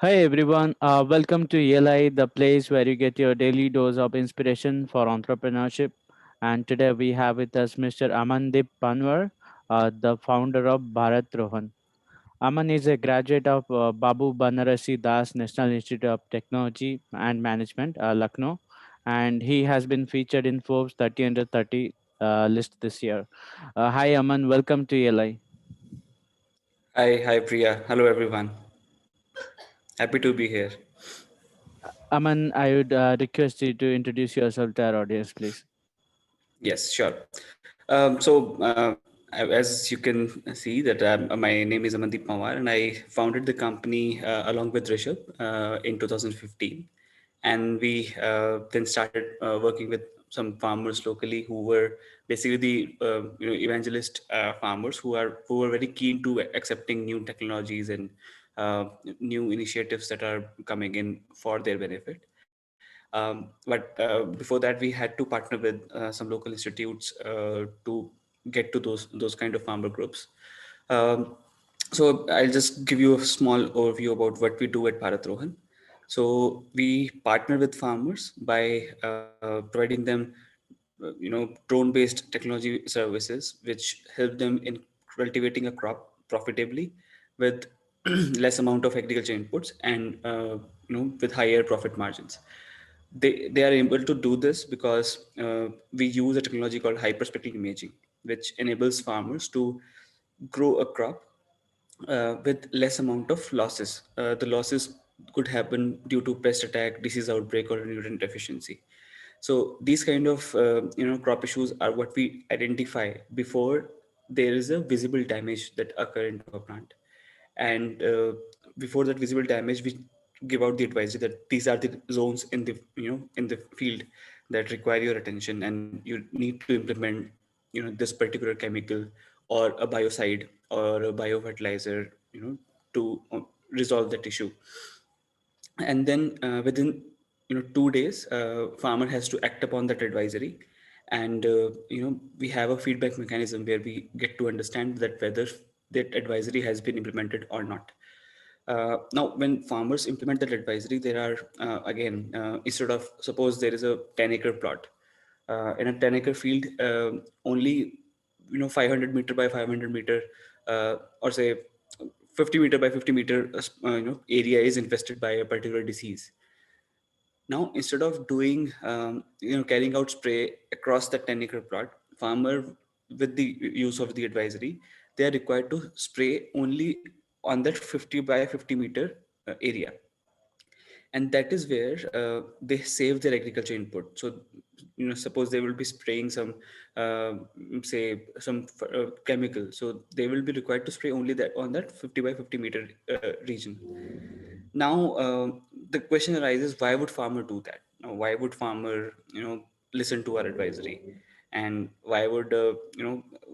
Hi everyone, welcome to ELI, the place where you get your daily dose of inspiration for entrepreneurship. And today we have with us Mr. Amandeep Panwar, the founder of BharatRohan. Aman is a graduate of Babu Banarasi Das National Institute of Technology and Management, Lucknow, and he has been featured in Forbes 30 under 30 list this year. Hi Aman, welcome to ELI. Hi, Priya. Hello, everyone. Happy to be here. Aman, I would request you to introduce yourself to our audience, please. Yes, sure. As you can see, that my name is Amandeep Panwar, and I founded the company along with Rishabh in 2015, and we then started working with some farmers locally who were basically the evangelist farmers who were very keen to accepting new technologies and uh, new initiatives that are coming in for their benefit. But before that, we had to partner with some local institutes to get to those kind of farmer groups. Um, so I'll just give you a small overview about what we do at BharatRohan. So we partner with farmers by providing them, drone-based technology services, which help them in cultivating a crop profitably with less amount of agriculture inputs and with higher profit margins. They are able to do this because we use a technology called hyperspectral imaging, which enables farmers to grow a crop with less amount of losses. The losses could happen due to pest attack, disease outbreak, or nutrient deficiency. So these kind of crop issues are what we identify before there is a visible damage that occur into a plant, and before that visible damage, we give out the advisory that these are the zones in the in the field that require your attention, and you need to implement this particular chemical or a biocide or a biofertilizer to resolve that issue. And then within 2 days, farmer has to act upon that advisory, and we have a feedback mechanism where we get to understand that whether that advisory has been implemented or not. Now, when farmers implement that advisory, there are again, instead of, suppose there is a 10-acre plot, in a 10-acre field, only 500 meter by 500 meter, or say 50 meter by 50 meter, area is infested by a particular disease. Now, instead of doing, carrying out spray across the 10-acre plot, farmer, with the use of the advisory, they are required to spray only on that 50 by 50 meter area. And that is where they save their agriculture input. So suppose they will be spraying some, uh, say some chemical, so they will be required to spray only that on that 50 by 50 meter region. Now the question arises, why would farmer do that? Now, why would farmer listen to our advisory? And why would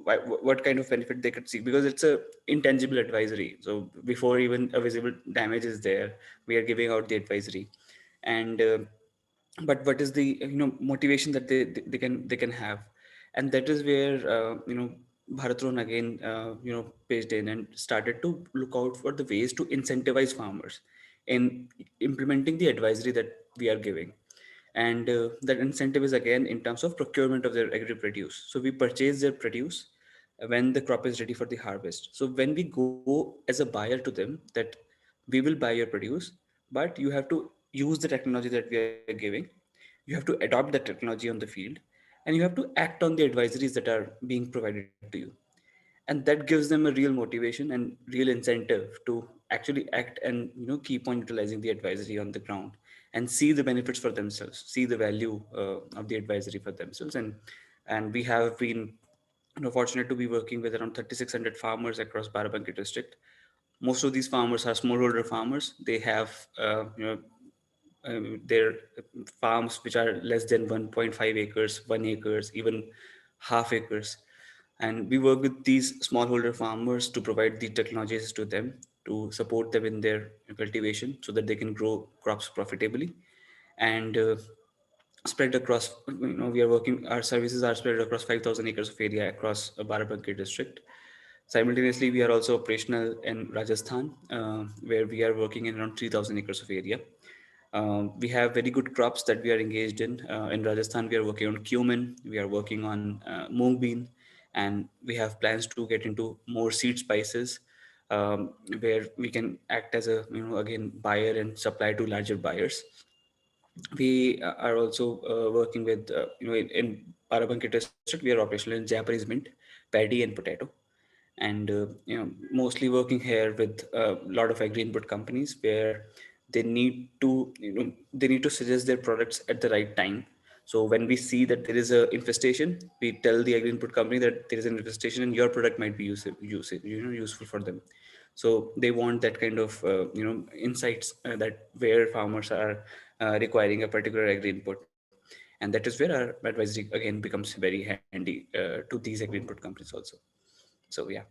what kind of benefit they could see? Because it's a intangible advisory, so before even a visible damage is there, we are giving out the advisory. And but what is the motivation that they can have? And that is where Bharatron again paged in and started to look out for the ways to incentivize farmers in implementing the advisory that we are giving. And that incentive is again in terms of procurement of their agri produce. So we purchase their produce when the crop is ready for the harvest. So when we go as a buyer to them that we will buy your produce, but you have to use the technology that we are giving, you have to adopt that technology on the field, and you have to act on the advisories that are being provided to you. And that gives them a real motivation and real incentive to actually act and keep on utilizing the advisory on the ground and see the benefits for themselves, see the value of the advisory for themselves. And we have been fortunate to be working with around 3600 farmers across Barabanki district. Most of these farmers are smallholder farmers. They have their farms which are less than 1.5 acres, 1 acres, even half acres. And we work with these smallholder farmers to provide the technologies to them to support them in their cultivation so that they can grow crops profitably. And spread across, we are working, our services are spread across 5,000 acres of area across Barabanki district. Simultaneously, we are also operational in Rajasthan, where we are working in around 3,000 acres of area. We have very good crops that we are engaged in. In Rajasthan, we are working on cumin, we are working on mung bean, and we have plans to get into more seed spices, where we can act as a, again, buyer and supply to larger buyers. We are also working with, in Barabanki district, we are operational in Japanese mint, paddy, and potato. And mostly working here with a lot of agri input companies where they need to suggest their products at the right time. So when we see that there is a infestation, we tell the agri input company that there is an infestation and your product might be useful for them. So they want that kind of insights, that where farmers are requiring a particular agri input, and that is where our advisory again becomes very handy to these agri input companies also. So yeah.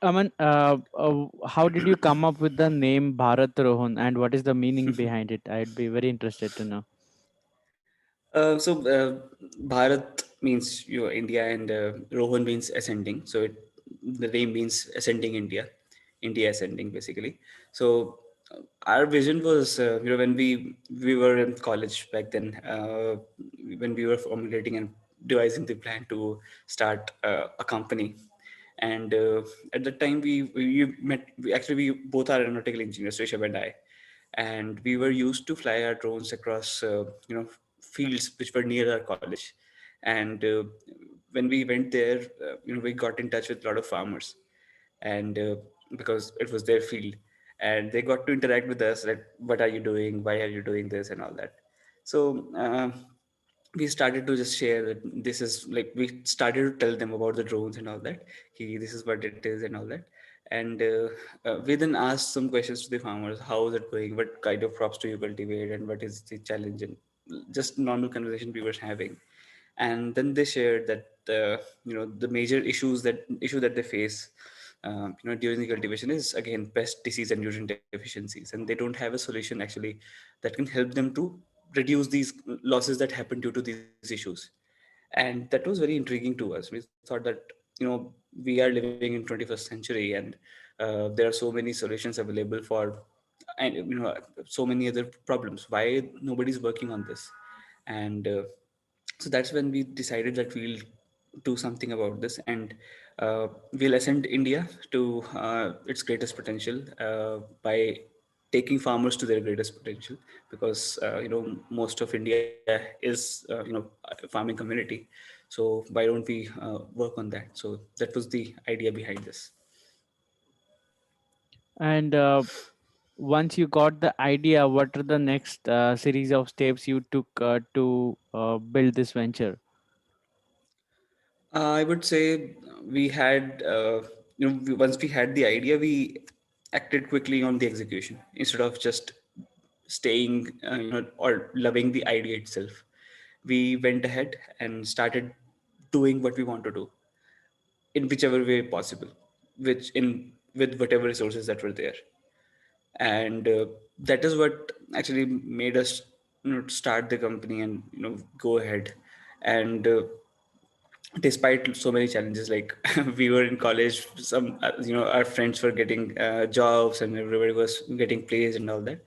Aman, how did you come up with the name BharatRohan, and what is the meaning behind it? I'd be very interested to know. So Bharat means India, and Rohan means ascending. So the name means ascending India, India ascending basically. So our vision was, when we were in college back then, when we were formulating and devising the plan to start a company. And at that time, we met. We both are aeronautical engineers, Rishabh and I, and we were used to fly our drones across fields which were near our college. And when we went there, we got in touch with a lot of farmers, and because it was their field, and they got to interact with us, like, what are you doing, why are you doing this, and all that. So we started to just share that this is like, we started to tell them about the drones and all that. This is what it is and all that. And we then asked some questions to the farmers: how is it going, what kind of crops do you cultivate, and what is the challenge, and just normal conversation we were having. And then they shared that the major issue that they face during the cultivation is, again, pest, disease, and nutrient deficiencies, and they don't have a solution actually that can help them to reduce these losses that happen due to these issues. And that was very intriguing to us. We thought that, we are living in 21st century, and there are so many solutions available for, and so many other problems. Why nobody's working on this? And so that's when we decided that we'll do something about this, and we'll ascend India to its greatest potential by taking farmers to their greatest potential, because most of India is a farming community. So why don't we work on that? So that was the idea behind this. And once you got the idea, what are the next series of steps you took to build this venture? I would say we had, once we had the idea, we acted quickly on the execution instead of just staying, or loving the idea itself. We went ahead and started doing what we want to do in whichever way possible, which in with whatever resources that were there. And that is what actually made us, start the company and go ahead. And despite so many challenges, like we were in college, some our friends were getting jobs and everybody was getting placed and all that.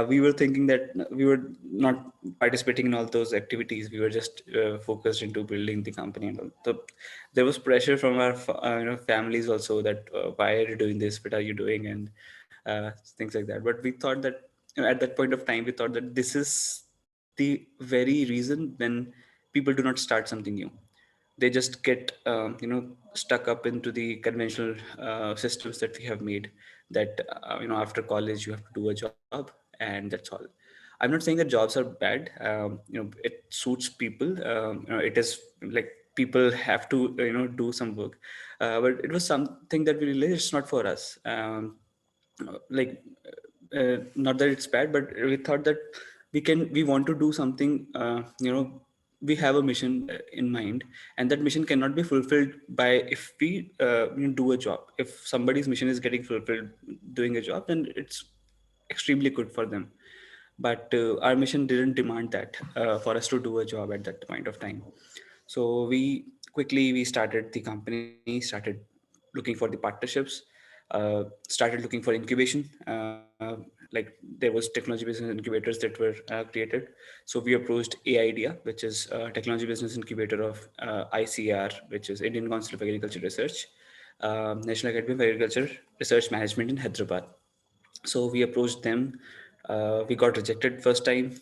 We were thinking that we were not participating in all those activities. We were just focused into building the company and all. So there was pressure from our families also, that why are you doing this, what are you doing, and things like that. But we thought that, at that point of time, we thought that this is the very reason when people do not start something new. They just get stuck up into the conventional systems that we have made, that after college you have to do a job, and that's all. I'm not saying that jobs are bad. It suits people. It is like, people have to do some work, but it was something that we realized it's not for us. Like, not that it's bad, but we thought that we want to do something. We have a mission in mind, and that mission cannot be fulfilled by, if we do a job. If somebody's mission is getting fulfilled doing a job, then it's extremely good for them. But our mission didn't demand that for us to do a job at that point of time. So we started the company, started looking for the partnerships, started looking for incubation. Like there was technology business incubators that were created. So we approached AIDEA, which is technology business incubator of ICR, which is Indian Council of Agriculture Research, National Academy of Agriculture Research Management in Hyderabad. So we approached them. We got rejected first time.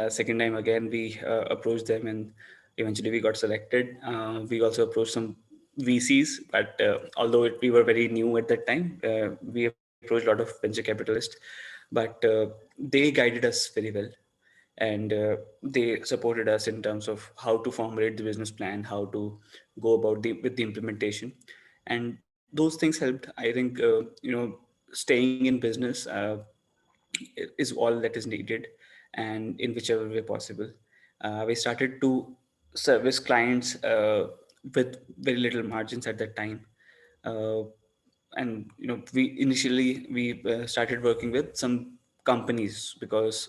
Second time again, we approached them, and eventually we got selected. We also approached some VCs, but although we were very new at that time, we approached a lot of venture capitalists, but they guided us very well, and they supported us in terms of how to formulate the business plan, how to go about the implementation, and those things helped. I think staying in business is all that is needed, and in whichever way possible. We started to service clients with very little margins at that time. Uh, and we initially we started working with some companies because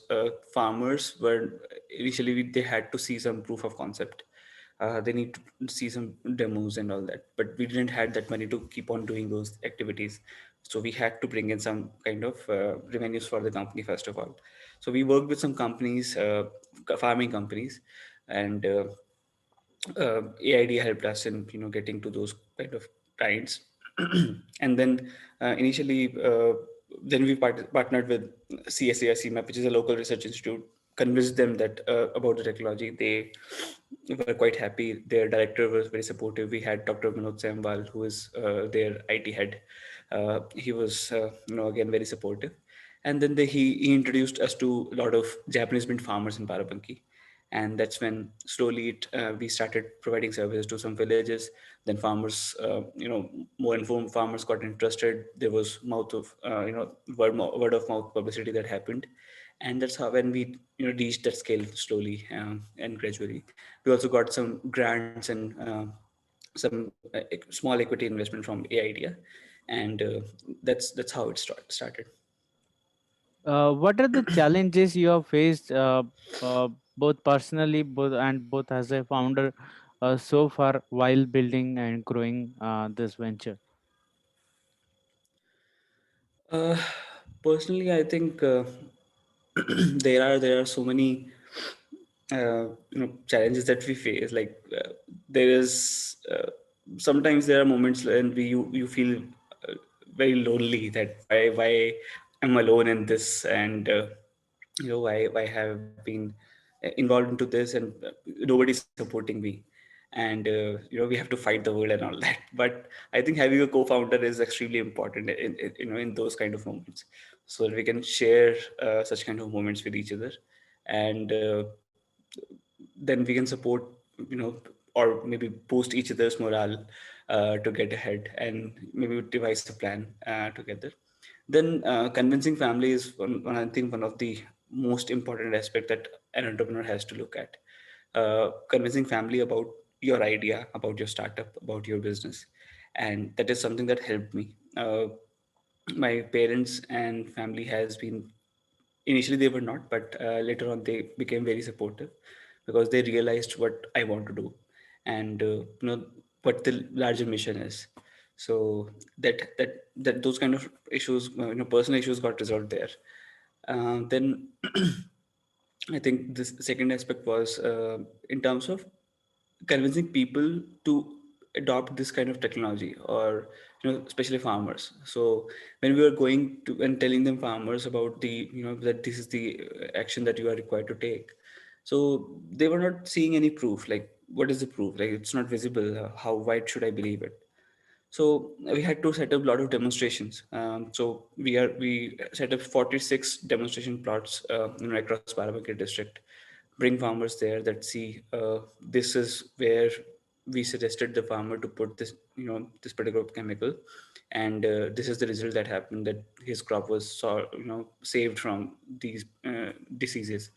farmers were initially they had to see some proof of concept. They need to see some demos and all that, but we didn't had that money to keep on doing those activities. So we had to bring in some kind of revenues for the company first of all. So we worked with some companies, farming companies, and AID helped us in getting to those kind of clients. And then initially, then we partnered with CSA CMAP, which is a local research institute. Convinced them that about the technology. They were quite happy. Their director was very supportive. We had Dr. Manoj Samwal, who is their IT head. He was again very supportive. And then he introduced us to a lot of Japanese mint farmers in Barabanki, and that's when slowly we started providing services to some villages. Then farmers, more informed farmers got interested. There was mouth of word of mouth publicity that happened, and that's how when we reached that scale slowly and gradually. We also got some grants and some small equity investment from AIDEA, and that's how it started. What are the challenges you have faced, both personally, both as a founder, so far while building and growing this venture? uh, Personally, I think there are so many challenges that we face. Like there is sometimes there are moments when you feel uh, very lonely, that why I'm alone in this, and why have been involved into this, and nobody's supporting me, and we have to fight the world and all that. But I think having a co-founder is extremely important in those kind of moments, so that we can share such kind of moments with each other, and then we can support, you know or maybe boost each other's morale to get ahead, and maybe devise a plan together. Then convincing family is I think one of the most important aspect that an entrepreneur has to look at. Convincing family about your idea, about your startup, about your business, and that is something that helped me. My parents and family has been, initially they were not, but later on they became very supportive, because they realized what I want to do, and what the larger mission is. So that those kind of issues, personal issues, got resolved there. Then I think this second aspect was in terms of convincing people to adopt this kind of technology, or especially farmers. So when we were going to and telling them, farmers, about the that this is the action that you are required to take, so they were not seeing any proof. Like, what is the proof? Like, it's not visible. How wide should I believe it? So we had to set up a lot of demonstrations. So we set up 46 demonstration plots across Barabanki district. Bring farmers there that see, this is where we suggested the farmer to put this particular chemical, and this is the result that happened. That his crop was saved from these diseases,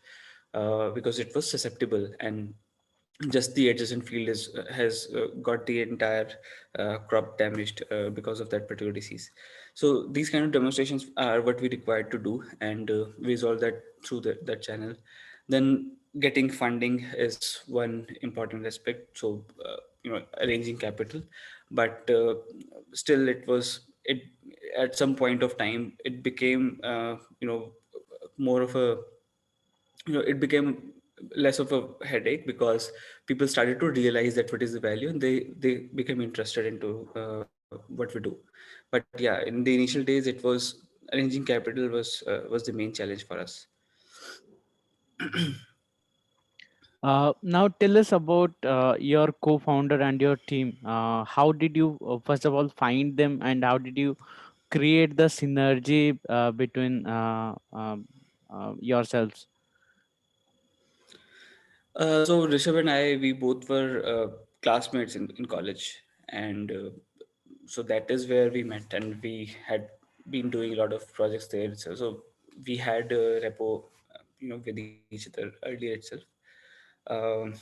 because it was susceptible, and just the adjacent field has got the entire crop damaged because of that particular disease. So these kind of demonstrations are what we required to do, and we resolve that through that channel. Then getting funding is one important aspect. So arranging capital, but still it at some point of time it became more of a it became less of a headache, because people started to realize that what is the value, and they became interested into what we do. But yeah, in the initial days, it was arranging capital was the main challenge for us. Now tell us about your co-founder and your team. How did you first of all find them, and how did you create the synergy between yourselves? So Rishabh and I, we both were classmates in college, and so that is where we met, and we had been doing a lot of projects there. So we had a repo, with each other earlier itself. Um,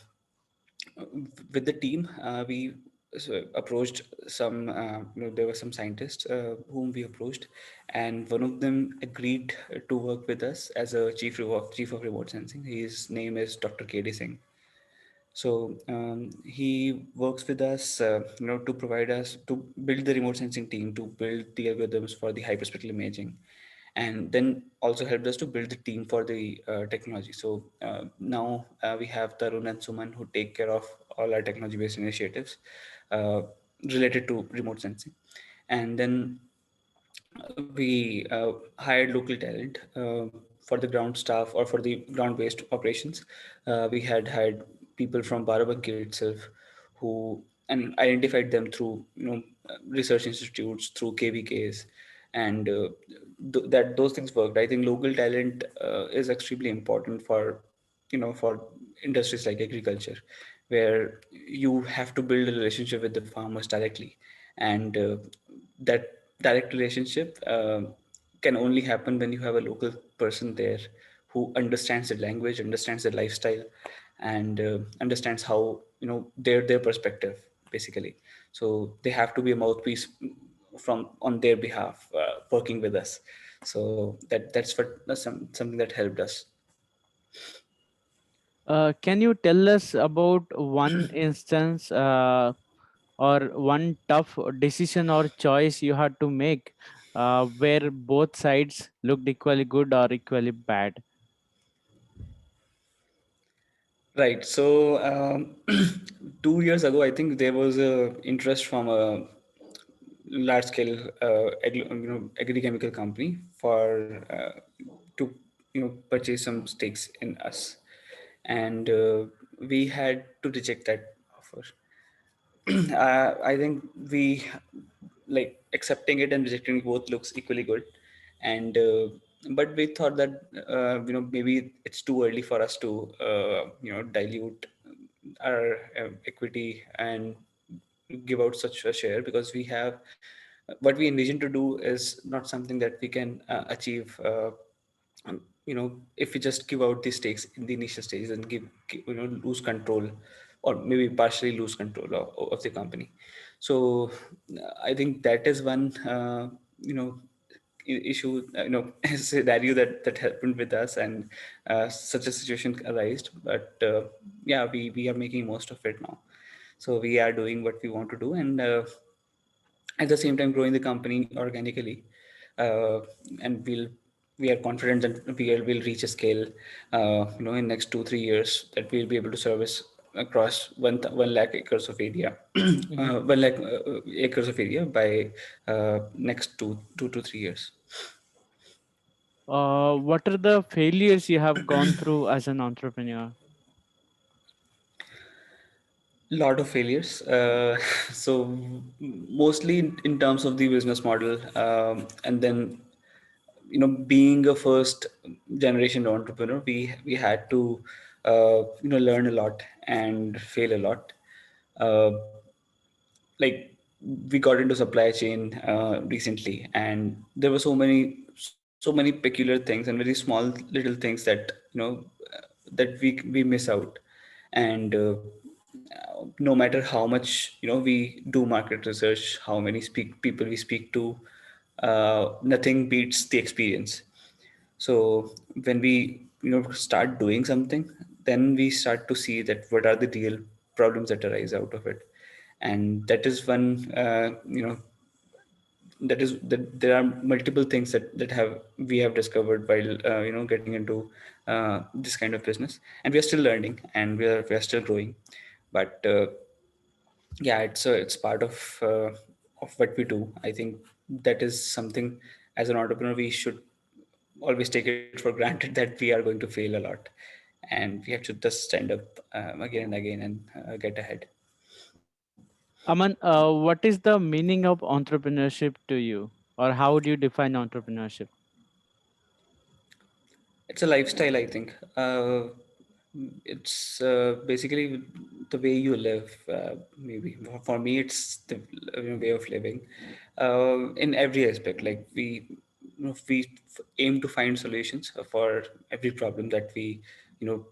with the team, we approached some. There were some scientists whom we approached, and one of them agreed to work with us as a chief of remote sensing. His name is Dr. KD Singh. So he works with us, to provide us to build the remote sensing team, to build the algorithms for the hyperspectral imaging, and then also helped us to build the team for the technology. So now we have Tarun and Suman who take care of all our technology-based initiatives uh, related to remote sensing, and then we hired local talent for the ground staff or for the ground-based operations. We had hired people from Barabanki itself, who and identified them through research institutes, through KVKs, and that those things worked. I think local talent is extremely important for for industries like agriculture, where you have to build a relationship with the farmers directly, and that direct relationship can only happen when you have a local person there who understands the language, understands the lifestyle, and understands how their perspective basically. So they have to be a mouthpiece from on their behalf, working with us. So that's something that helped us. Can you tell us about one instance or one tough decision or choice you had to make where both sides looked equally good or equally bad? Right. So 2 years ago, I think there was a interest from a large scale agrochemical company for to purchase some stakes in us, and we had to reject that offer. I think we like accepting it and rejecting it both looks equally good, and but we thought that maybe it's too early for us to dilute our equity and give out such a share, because we have what we envision to do is not something that we can achieve. If we just give out the stakes in the initial stages and lose control, or maybe partially lose control of the company. So I think that is one issue, scenario that happened with us, and such a situation arised. But yeah, we are making most of it now. So we are doing what we want to do, and at the same time growing the company organically. uh, and we are confident that will reach a scale in next 2 3 years, that we'll be able to service across 1 lakh acres of area, Mhm. 1 lakh acres of area by next 2 to 3 years. What are the failures you have gone through as an entrepreneur? Lot of failures. So mostly in terms of the business model, and then being a first generation entrepreneur, we had to learn a lot and fail a lot. uh, like we got into supply chain recently, and there were so many peculiar things and very small little things that that we miss out. And no matter how much we do market research, how many people we speak to, nothing beats the experience. So when we start doing something, then we start to see that what are the real problems that arise out of it. And that is one that is that there are multiple things that have we have discovered while getting into this kind of business, and we are still learning, and we are still growing. But yeah, it's part of what we do. I think that is something, as an entrepreneur, we should always take it for granted that we are going to fail a lot, and we have to just stand up again and again and get ahead. Aman, what is the meaning of entrepreneurship to you, or how do you define entrepreneurship? It's a lifestyle, I think. It's basically the way you live. Maybe for me, it's the way of living in every aspect. Like we aim to find solutions for every problem that we you know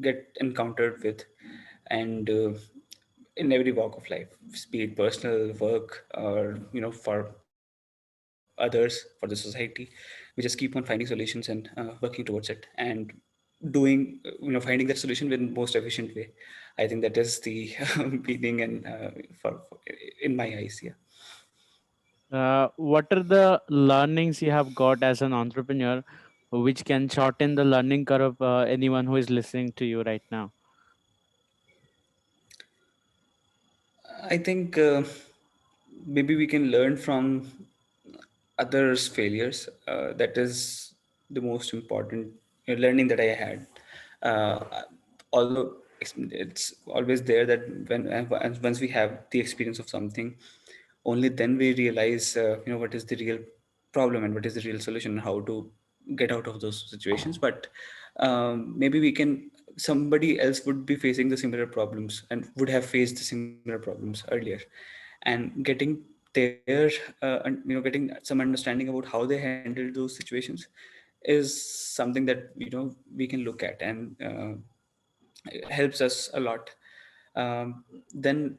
get encountered with, and in every walk of life, be it personal, work, or for others, for the society. We just keep on finding solutions and working towards it, and doing finding that solution in most efficient way. I think that is the meaning, and for in my eyes, yeah. What are the learnings you have got as an entrepreneur, which can shorten the learning curve of anyone who is listening to you right now? I think maybe we can learn from others' failures. That is the most important learning that I had. Although it's always there that once we have the experience of something, only then we realize what is the real problem and what is the real solution and how to get out of those situations. But maybe we can somebody else would be facing the similar problems and would have faced the similar problems earlier, and getting their and getting some understanding about how they handle those situations is something that we can look at, and it helps us a lot. Then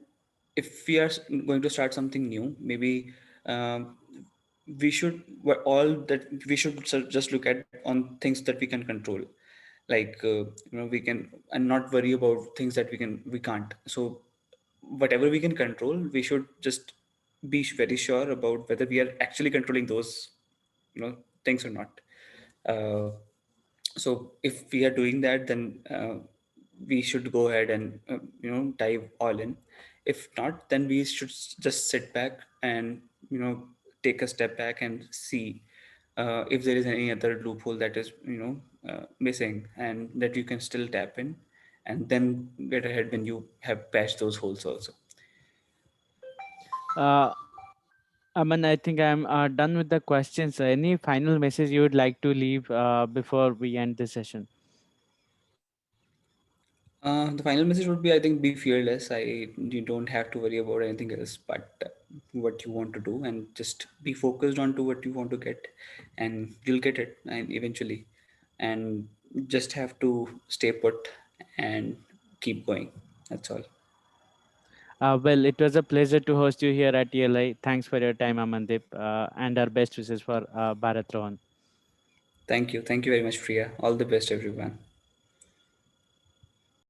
if we are going to start something new, maybe um, we should all that we should just look at on things that we can control, like we can, and not worry about things that we can't. So whatever we can control, we should just be very sure about whether we are actually controlling those things or not. uh, so if we are doing that, then we should go ahead and dive all in. If not, then we should just sit back and take a step back and see if there is any other loophole that is missing, and that you can still tap in, and then get ahead when you have patched those holes also. Uh, Aman, I think I'm done with the questions. Any final message you would like to leave before we end the session? The final message would be, I think, be fearless. You don't have to worry about anything else but what you want to do, and just be focused on to what you want to get, and you'll get it, and eventually, and just have to stay put and keep going. That's all. Well, it was a pleasure to host you here at ELI. Thanks for your time, Amandeep, and our best wishes for BharatRohan. Thank you very much, Priya. All the best, everyone.